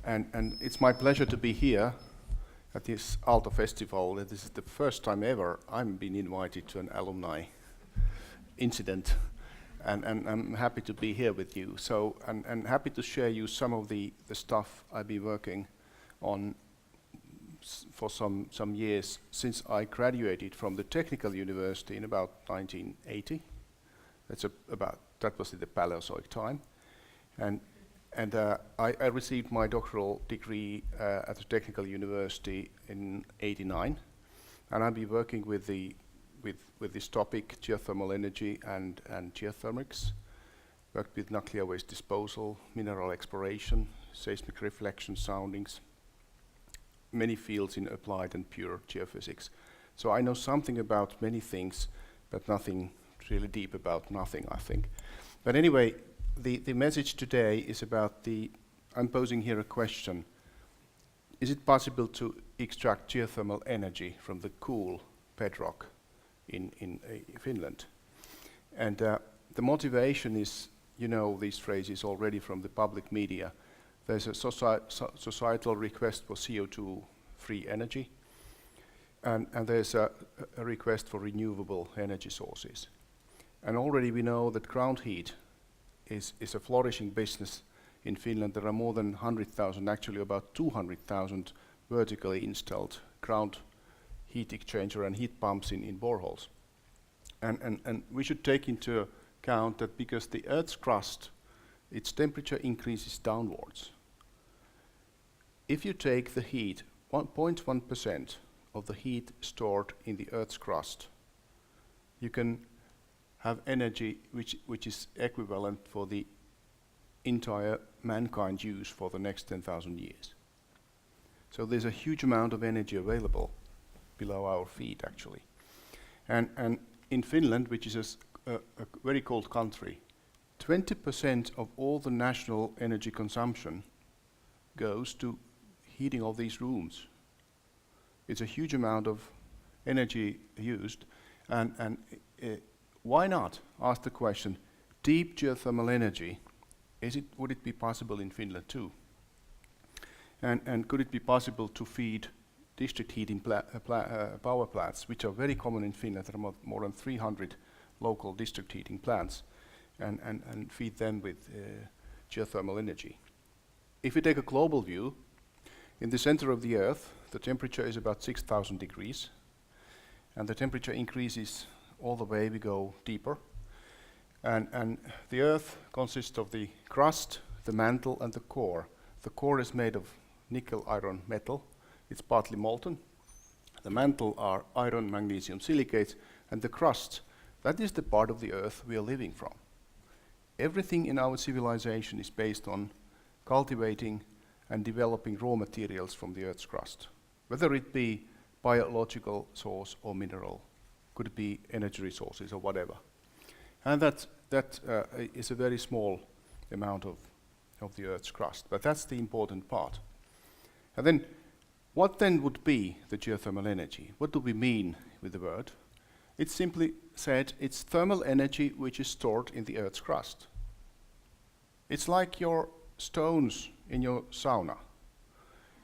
And it's my pleasure to be here at this Aalto Festival. This is the first time ever I'm been invited to an alumni incident, and I'm happy to be here with you. So, and happy to share you some of the stuff I've been working on for some years since I graduated from the technical university in about 1980. That was in the Paleozoic time, and I received my doctoral degree at the technical university in '89, and I've been working with this topic, geothermal energy and geothermics. Worked with nuclear waste disposal, mineral exploration, seismic reflection soundings, many fields in applied and pure geophysics. So I know something about many things, but nothing really deep about nothing, I think. But anyway, the message today is about I'm posing here a question. Is it possible to extract geothermal energy from the cool bedrock in Finland? And the motivation is, you know these phrases already from the public media. There's a societal request for CO2-free energy, and there's a request for renewable energy sources. And already we know that ground heat is a flourishing business in Finland. There are more than 100,000, actually about 200,000 vertically installed ground heat exchanger and heat pumps in boreholes. And we should take into account that because the Earth's crust, its temperature increases downwards. If you take the heat, 1.1% of the heat stored in the Earth's crust, you can have energy which is equivalent for the entire mankind use for the next 10,000 years. So there's a huge amount of energy available below our feet, actually. And in Finland, which is a very cold country, 20% of all the national energy consumption goes to heating of these rooms. It's a huge amount of energy used, and why not ask the question, deep geothermal energy, would it be possible in Finland too? And could it be possible to feed district heating power plants, which are very common in Finland? There are more than 300 local district heating plants, and feed them with geothermal energy. If we take a global view, in the center of the Earth, the temperature is about 6,000 degrees, and the temperature increases all the way we go deeper. And the Earth consists of the crust, the mantle, and the core. The core is made of nickel iron metal. It's partly molten. The mantle are iron magnesium silicates, and the crust, that is the part of the Earth we are living from. Everything in our civilization is based on cultivating and developing raw materials from the Earth's crust, whether it be biological source or mineral, could it be energy resources or whatever. And that is a very small amount of the Earth's crust, but that's the important part. And then, what then would be the geothermal energy? What do we mean with the word? It's simply said, it's thermal energy which is stored in the Earth's crust. It's like your stones in your sauna.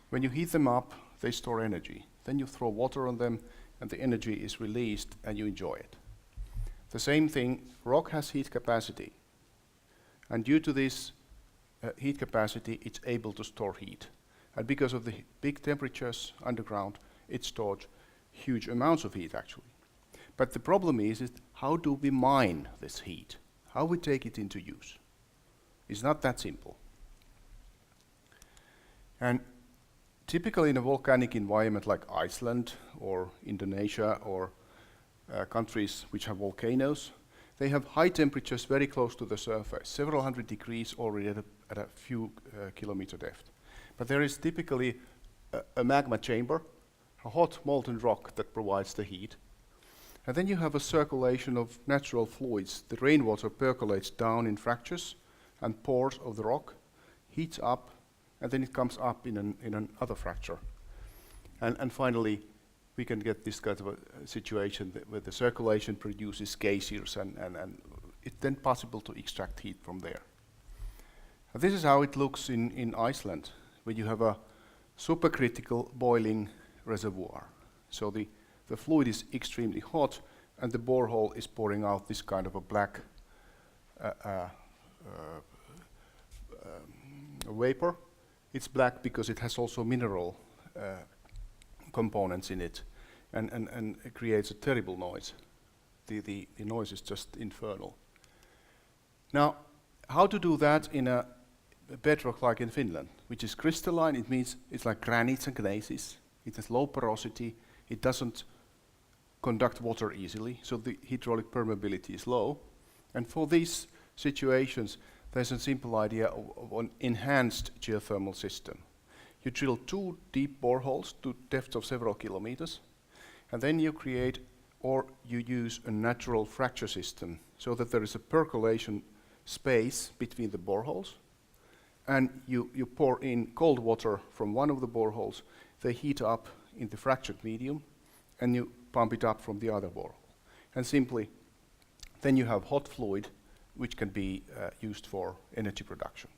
When you heat them up, they store energy. Then you throw water on them, and the energy is released, and you enjoy it. The same thing, rock has heat capacity. And due to this heat capacity, it's able to store heat. And because of the big temperatures underground, it stores huge amounts of heat, actually. But the problem is how do we mine this heat? How we take it into use? It's not that simple. And typically in a volcanic environment like Iceland or Indonesia or countries which have volcanoes, they have high temperatures very close to the surface, several hundred degrees already at a few kilometer depth. But there is typically a magma chamber, a hot molten rock that provides the heat. And then you have a circulation of natural fluids. The rainwater percolates down in fractures and pores of the rock, heats up, and then it comes up in another fracture. And finally, we can get this kind of a situation where the circulation produces geysers, and it's then possible to extract heat from there. And this is how it looks in Iceland, where you have a supercritical boiling reservoir. So the fluid is extremely hot, and the borehole is pouring out this kind of a black vapor. It's black because it has also mineral components in it, and it creates a terrible noise. The noise is just infernal. Now, how to do that in a bedrock like in Finland, which is crystalline? It means it's like granites and gneisses. It has low porosity. It doesn't conduct water easily, so the hydraulic permeability is low. And for these situations, there's a simple idea of an enhanced geothermal system. You drill 2 deep boreholes to depths of several kilometers, and then you create or you use a natural fracture system so that there is a percolation space between the boreholes, and you pour in cold water from one of the boreholes. They heat up in the fractured medium, and you pump it up from the other borehole. And simply, then you have hot fluid, which can be used for energy production.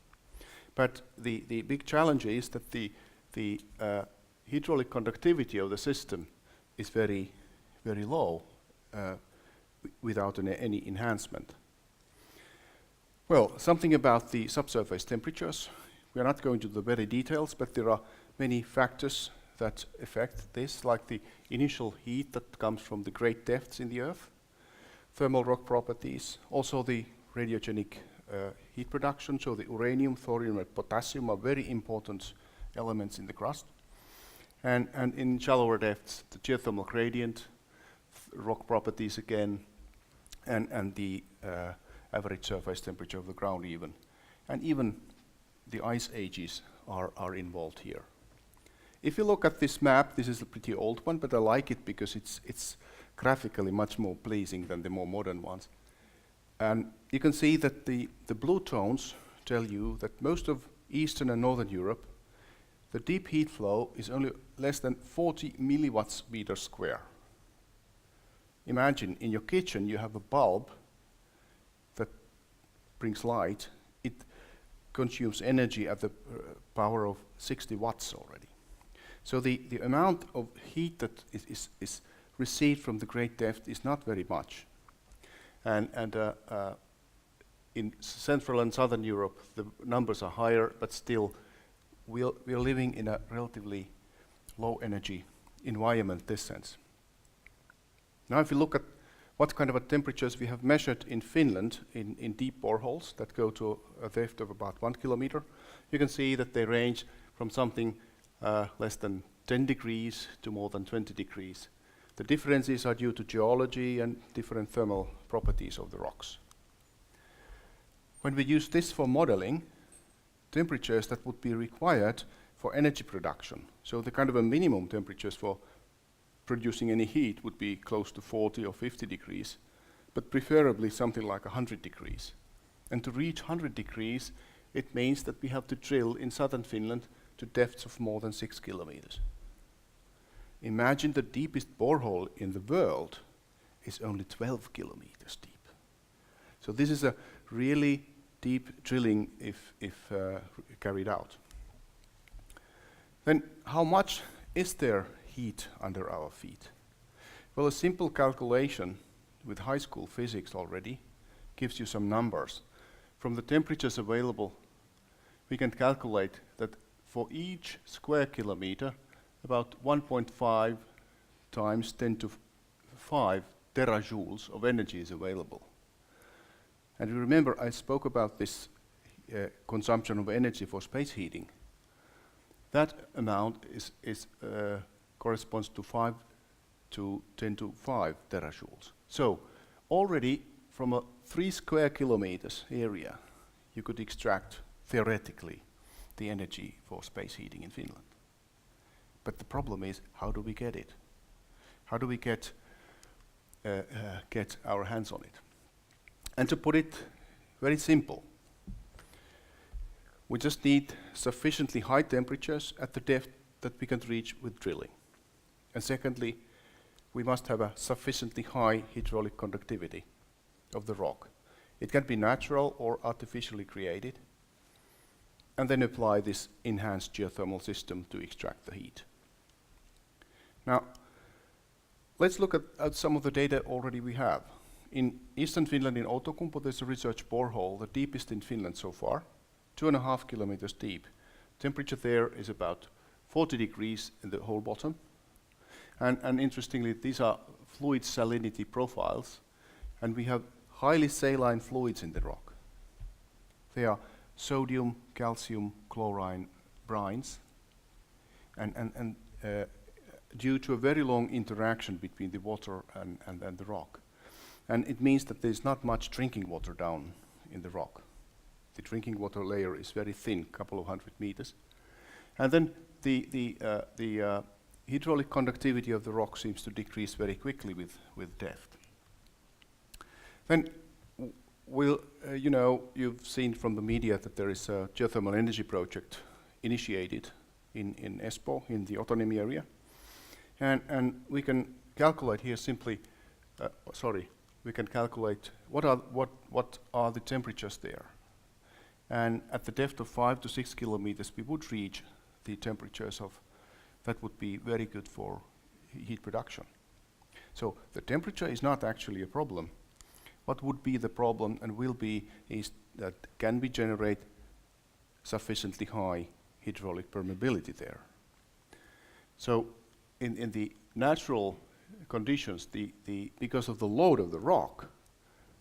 But the big challenge is that the hydraulic conductivity of the system is very, very low without any enhancement. Well, something about the subsurface temperatures. We are not going to the very details, but there are many factors that affect this, like the initial heat that comes from the great depths in the earth, thermal rock properties, also the radiogenic heat production, so the uranium, thorium, and potassium are very important elements in the crust. And in shallower depths, the geothermal gradient, rock properties again, and the average surface temperature of the ground even. And even the ice ages are involved here. If you look at this map, this is a pretty old one, but I like it because it's graphically much more pleasing than the more modern ones. And you can see that the blue tones tell you that most of Eastern and Northern Europe, the deep heat flow is only less than 40 milliwatts meter square. Imagine in your kitchen you have a bulb that brings light. It consumes energy at the power of 60 watts already. So the amount of heat that is received from the great depth is not very much. And in Central and Southern Europe, the numbers are higher, but still we are living in a relatively low energy environment in this sense. Now if you look at what kind of temperatures we have measured in Finland in deep boreholes that go to a depth of about 1 kilometer, you can see that they range from something less than 10 degrees to more than 20 degrees. The differences are due to geology and different thermal properties of the rocks. When we use this for modeling, temperatures that would be required for energy production, so the kind of a minimum temperatures for producing any heat would be close to 40 or 50 degrees, but preferably something like 100 degrees. And to reach 100 degrees, it means that we have to drill in southern Finland to depths of more than 6 kilometers. Imagine the deepest borehole in the world is only 12 kilometers deep. So this is a really deep drilling if carried out. Then how much is there heat under our feet? Well, a simple calculation with high school physics already gives you some numbers. From the temperatures available, we can calculate that for each square kilometer, about 1.5 times 10 to 5 terajoules of energy is available. And remember, I spoke about this consumption of energy for space heating. That amount corresponds to 5 to 10 to 5 terajoules. So already from a 3 square kilometers area, you could extract theoretically the energy for space heating in Finland. But the problem is, how do we get it? How do we get our hands on it? And to put it very simple, we just need sufficiently high temperatures at the depth that we can reach with drilling. And secondly, we must have a sufficiently high hydraulic conductivity of the rock. It can be natural or artificially created. and then apply this enhanced geothermal system to extract the heat. Now, let's look at some of the data already we have. In eastern Finland, in Outokumpu, there's a research borehole, the deepest in Finland so far, 2.5 kilometers deep. Temperature there is about 40 degrees in the whole bottom. And interestingly, these are fluid salinity profiles, and we have highly saline fluids in the rock. They are sodium, calcium, chlorine brines, and due to a very long interaction between the water and the rock. And it means that there's not much drinking water down in the rock. The drinking water layer is very thin, couple of 100 meters. And then the hydraulic conductivity of the rock seems to decrease very quickly with depth. Then you've seen from the media that there is a geothermal energy project initiated in Espoo, in the Otaniemi area. And we can calculate here simply, we can calculate what are the temperatures there. And at the depth of 5 to 6 kilometers, we would reach the temperatures that would be very good for heat production. So the temperature is not actually a problem. What would be the problem and will be is that can we generate sufficiently high hydraulic permeability there. So in the natural conditions, because of the load of the rock,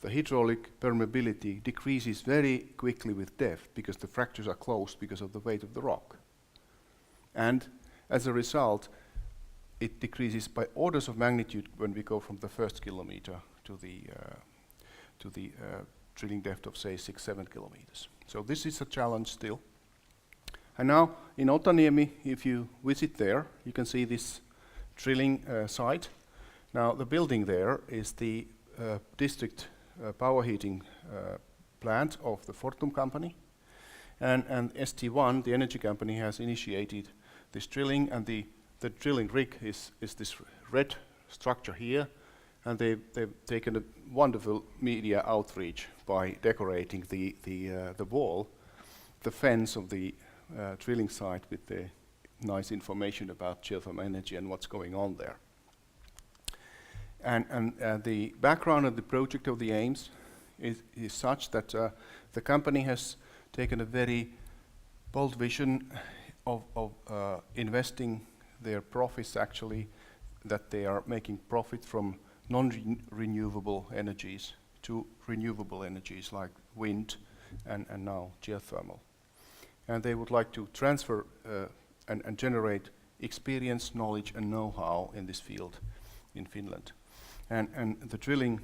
the hydraulic permeability decreases very quickly with depth because the fractures are closed because of the weight of the rock. And as a result, it decreases by orders of magnitude when we go from the first kilometer to the drilling depth of, say, 6-7 kilometers. So this is a challenge still. And now in Otaniemi, if you visit there, you can see this drilling site. Now the building there is the district power heating plant of the Fortum company. And ST1, the energy company, has initiated this drilling, and the drilling rig is this red structure here, and they've taken a wonderful media outreach by decorating the wall, the fence of the drilling site with the nice information about geothermal energy and what's going on there. And the background of the project of the aims is such that the company has taken a very bold vision of investing their profits, actually, that they are making profit from non-renewable energies to renewable energies like wind and now geothermal. And they would like to transfer and generate experience, knowledge and know-how in this field in Finland. And the drilling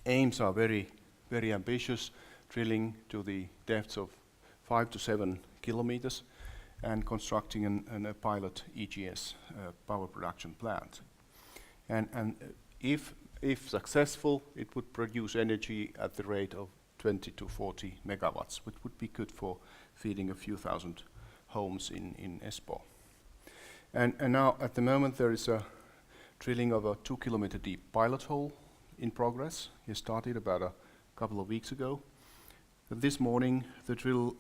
aims are very, very ambitious, drilling to the depths of 5 to 7 kilometers and constructing a pilot EGS power production plant. And if successful, it would produce energy at the rate of 20 to 40 megawatts, which would be good for feeding a few thousand homes in Espoo. And now at the moment there is a drilling of a 2 kilometer deep pilot hole in progress. It started about a couple of weeks ago. This morning the drill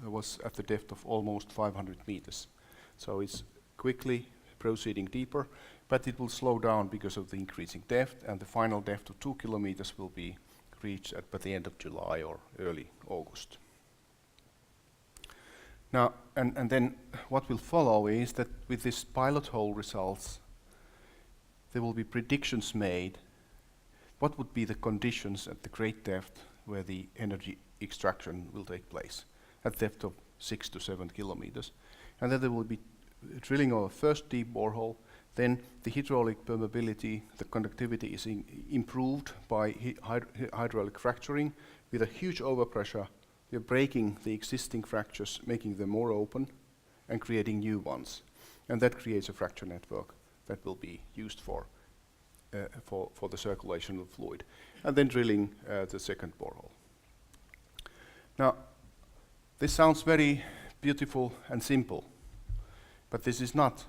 was at the depth of almost 500 meters. So it's quickly proceeding deeper, but it will slow down because of the increasing depth, and the final depth of 2 kilometers will be reached by the end of July or early August. Now, and then what will follow is that with this pilot hole results, there will be predictions made. What would be the conditions at the great depth where the energy extraction will take place at depth of 6 to 7 kilometers? And then there will be drilling of a first deep borehole. Then the hydraulic permeability, the conductivity is improved by hydraulic fracturing. With a huge overpressure, we're breaking the existing fractures, making them more open and creating new ones. And that creates a fracture network that will be used for the circulation of fluid. And then drilling the second borehole. Now, this sounds very beautiful and simple, but this is not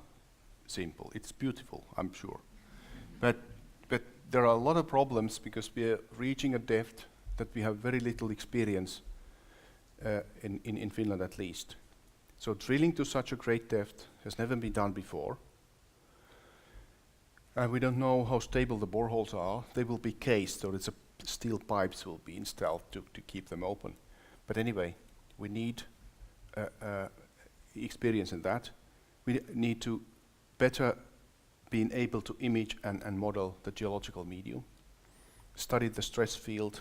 simple. It's beautiful, I'm sure. But there are a lot of problems because we are reaching a depth that we have very little experience in Finland at least. So drilling to such a great depth has never been done before. And we don't know how stable the boreholes are. They will be cased, so steel pipes will be installed to keep them open. But anyway, we need experience in that. We need to better being able to image and model the geological medium, study the stress field,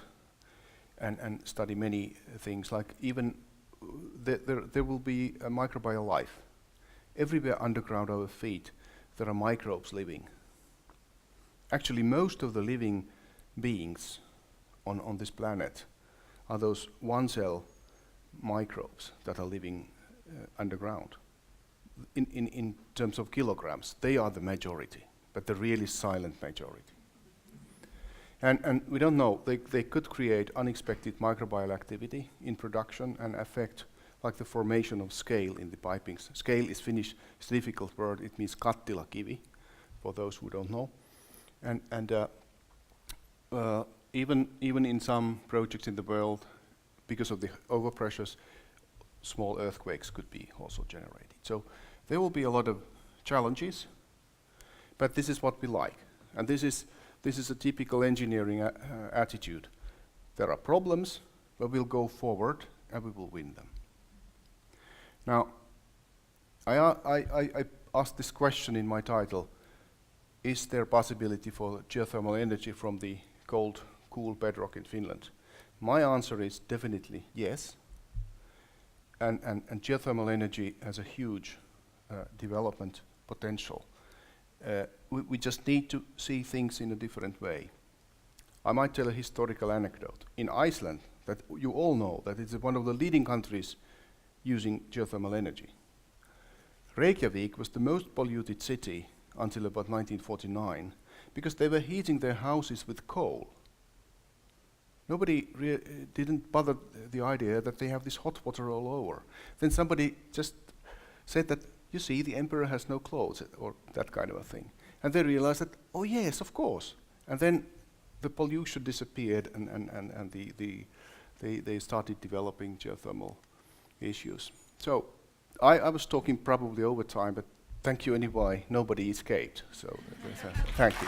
and study many things, like even there will be a microbial life. Everywhere underground our feet, there are microbes living. Actually, most of the living beings on this planet are those one-cell microbes that are living underground. In terms of kilograms, they are the majority, but the really silent majority. And we don't know, they could create unexpected microbial activity in production and affect like the formation of scale in the pipings. Scale is Finnish, it's a difficult word, it means kattilakivi, for those who don't know. And even in some projects in the world, because of the overpressures, small earthquakes could be also generated. So there will be a lot of challenges, but this is what we like. And this is a typical engineering attitude. There are problems, but we'll go forward and we will win them. Now, I asked this question in my title: is there possibility for geothermal energy from the cold, cool bedrock in Finland? My answer is definitely yes. And geothermal energy has a huge development potential. We just need to see things in a different way. I might tell a historical anecdote. In Iceland, that you all know that it's one of the leading countries using geothermal energy. Reykjavik was the most polluted city until about 1949 because they were heating their houses with coal. Nobody didn't bother the idea that they have this hot water all over. Then somebody just said that, you see, the emperor has no clothes, or that kind of a thing. And they realized that, oh yes, of course. And then the pollution disappeared and they started developing geothermal issues. So I was talking probably over time, but thank you anyway. Nobody escaped. So thank you.